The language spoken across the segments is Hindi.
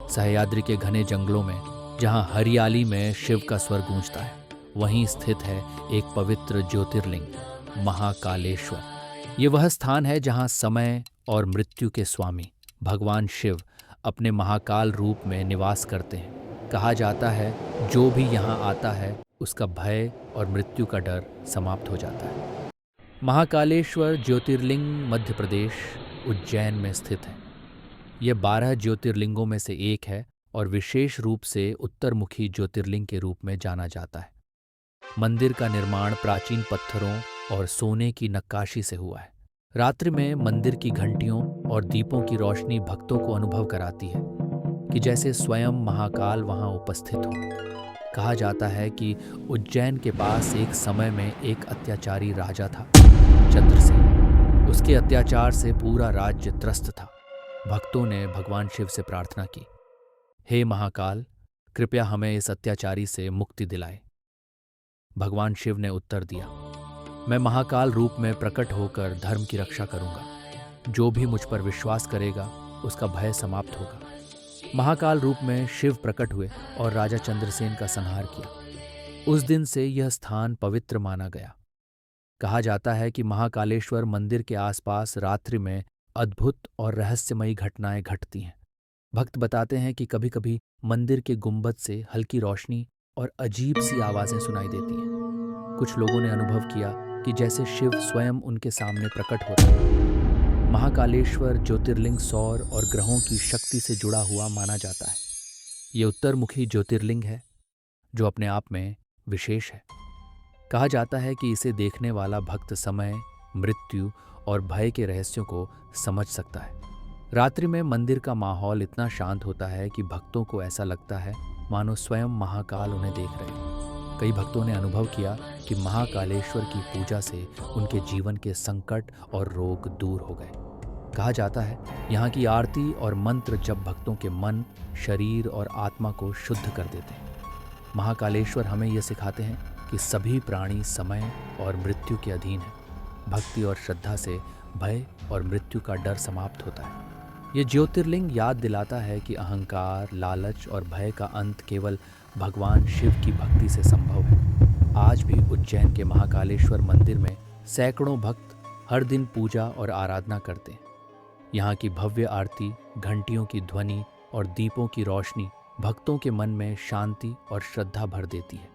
सह्याद्री के घने जंगलों में, जहाँ हरियाली में शिव का स्वर गूंजता है, वहीं स्थित है एक पवित्र ज्योतिर्लिंग महाकालेश्वर। ये वह स्थान है जहाँ समय और मृत्यु के स्वामी भगवान शिव अपने महाकाल रूप में निवास करते हैं। कहा जाता है जो भी यहाँ आता है उसका भय और मृत्यु का डर समाप्त हो जाता है। महाकालेश्वर ज्योतिर्लिंग मध्य प्रदेश उज्जैन में स्थित है। यह 12 ज्योतिर्लिंगों में से एक है और विशेष रूप से उत्तरमुखी ज्योतिर्लिंग के रूप में जाना जाता है। मंदिर का निर्माण प्राचीन पत्थरों और सोने की नक्काशी से हुआ है। रात्रि में मंदिर की घंटियों और दीपों की रोशनी भक्तों को अनुभव कराती है कि जैसे स्वयं महाकाल वहां उपस्थित हो। कहा जाता है कि उज्जैन के पास एक समय में एक अत्याचारी राजा था, चंद्रसेन। उसके अत्याचार से पूरा राज्य त्रस्त था। भक्तों ने भगवान शिव से प्रार्थना की, हे महाकाल, कृपया हमें इस अत्याचारी से मुक्ति दिलाए। भगवान शिव ने उत्तर दिया, मैं महाकाल रूप में प्रकट होकर धर्म की रक्षा करूंगा। जो भी मुझ पर विश्वास करेगा उसका भय समाप्त होगा। महाकाल रूप में शिव प्रकट हुए और राजा चंद्रसेन का संहार किया। उस दिन से यह स्थान पवित्र माना गया। कहा जाता है कि महाकालेश्वर मंदिर के आसपास रात्रि में अद्भुत और रहस्यमयी घटनाएं घटती हैं। भक्त बताते हैं कि कभी-कभी मंदिर के गुंबद से हल्की रोशनी और अजीब सी आवाजें सुनाई देती हैं। कुछ लोगों ने अनुभव किया कि जैसे शिव स्वयं उनके सामने प्रकट होता है। महाकालेश्वर ज्योतिर्लिंग सौर और ग्रहों की शक्ति से जुड़ा हुआ माना जाता है। ये उत्तरमुखी ज्योतिर्लिंग है जो अपने आप में विशेष है। कहा जाता है कि इसे देखने वाला भक्त समय, मृत्यु और भय के रहस्यों को समझ सकता है। रात्रि में मंदिर का माहौल इतना शांत होता है कि भक्तों को ऐसा लगता है मानो स्वयं महाकाल उन्हें देख रहे हैं। कई भक्तों ने अनुभव किया कि महाकालेश्वर की पूजा से उनके जीवन के संकट और रोग दूर हो गए। कहा जाता है यहाँ की आरती और मंत्र जब भक्तों के मन, शरीर और आत्मा को शुद्ध कर देते हैं। महाकालेश्वर हमें यह सिखाते हैं कि सभी प्राणी समय और मृत्यु के अधीन हैं। भक्ति और श्रद्धा से भय और मृत्यु का डर समाप्त होता है। ये ज्योतिर्लिंग याद दिलाता है कि अहंकार, लालच और भय का अंत केवल भगवान शिव की भक्ति से संभव है। आज भी उज्जैन के महाकालेश्वर मंदिर में सैकड़ों भक्त हर दिन पूजा और आराधना करते हैं। यहाँ की भव्य आरती, घंटियों की ध्वनि और दीपों की रोशनी भक्तों के मन में शांति और श्रद्धा भर देती है।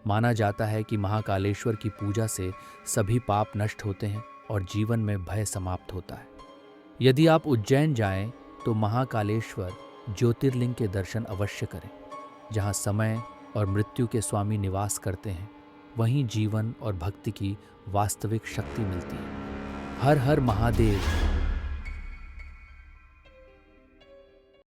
माना जाता है कि महाकालेश्वर की पूजा से सभी पाप नष्ट होते हैं और जीवन में भय समाप्त होता है। यदि आप उज्जैन जाएं तो महाकालेश्वर ज्योतिर्लिंग के दर्शन अवश्य करें। जहां समय और मृत्यु के स्वामी निवास करते हैं, वहीं जीवन और भक्ति की वास्तविक शक्ति मिलती है। हर हर महादेव।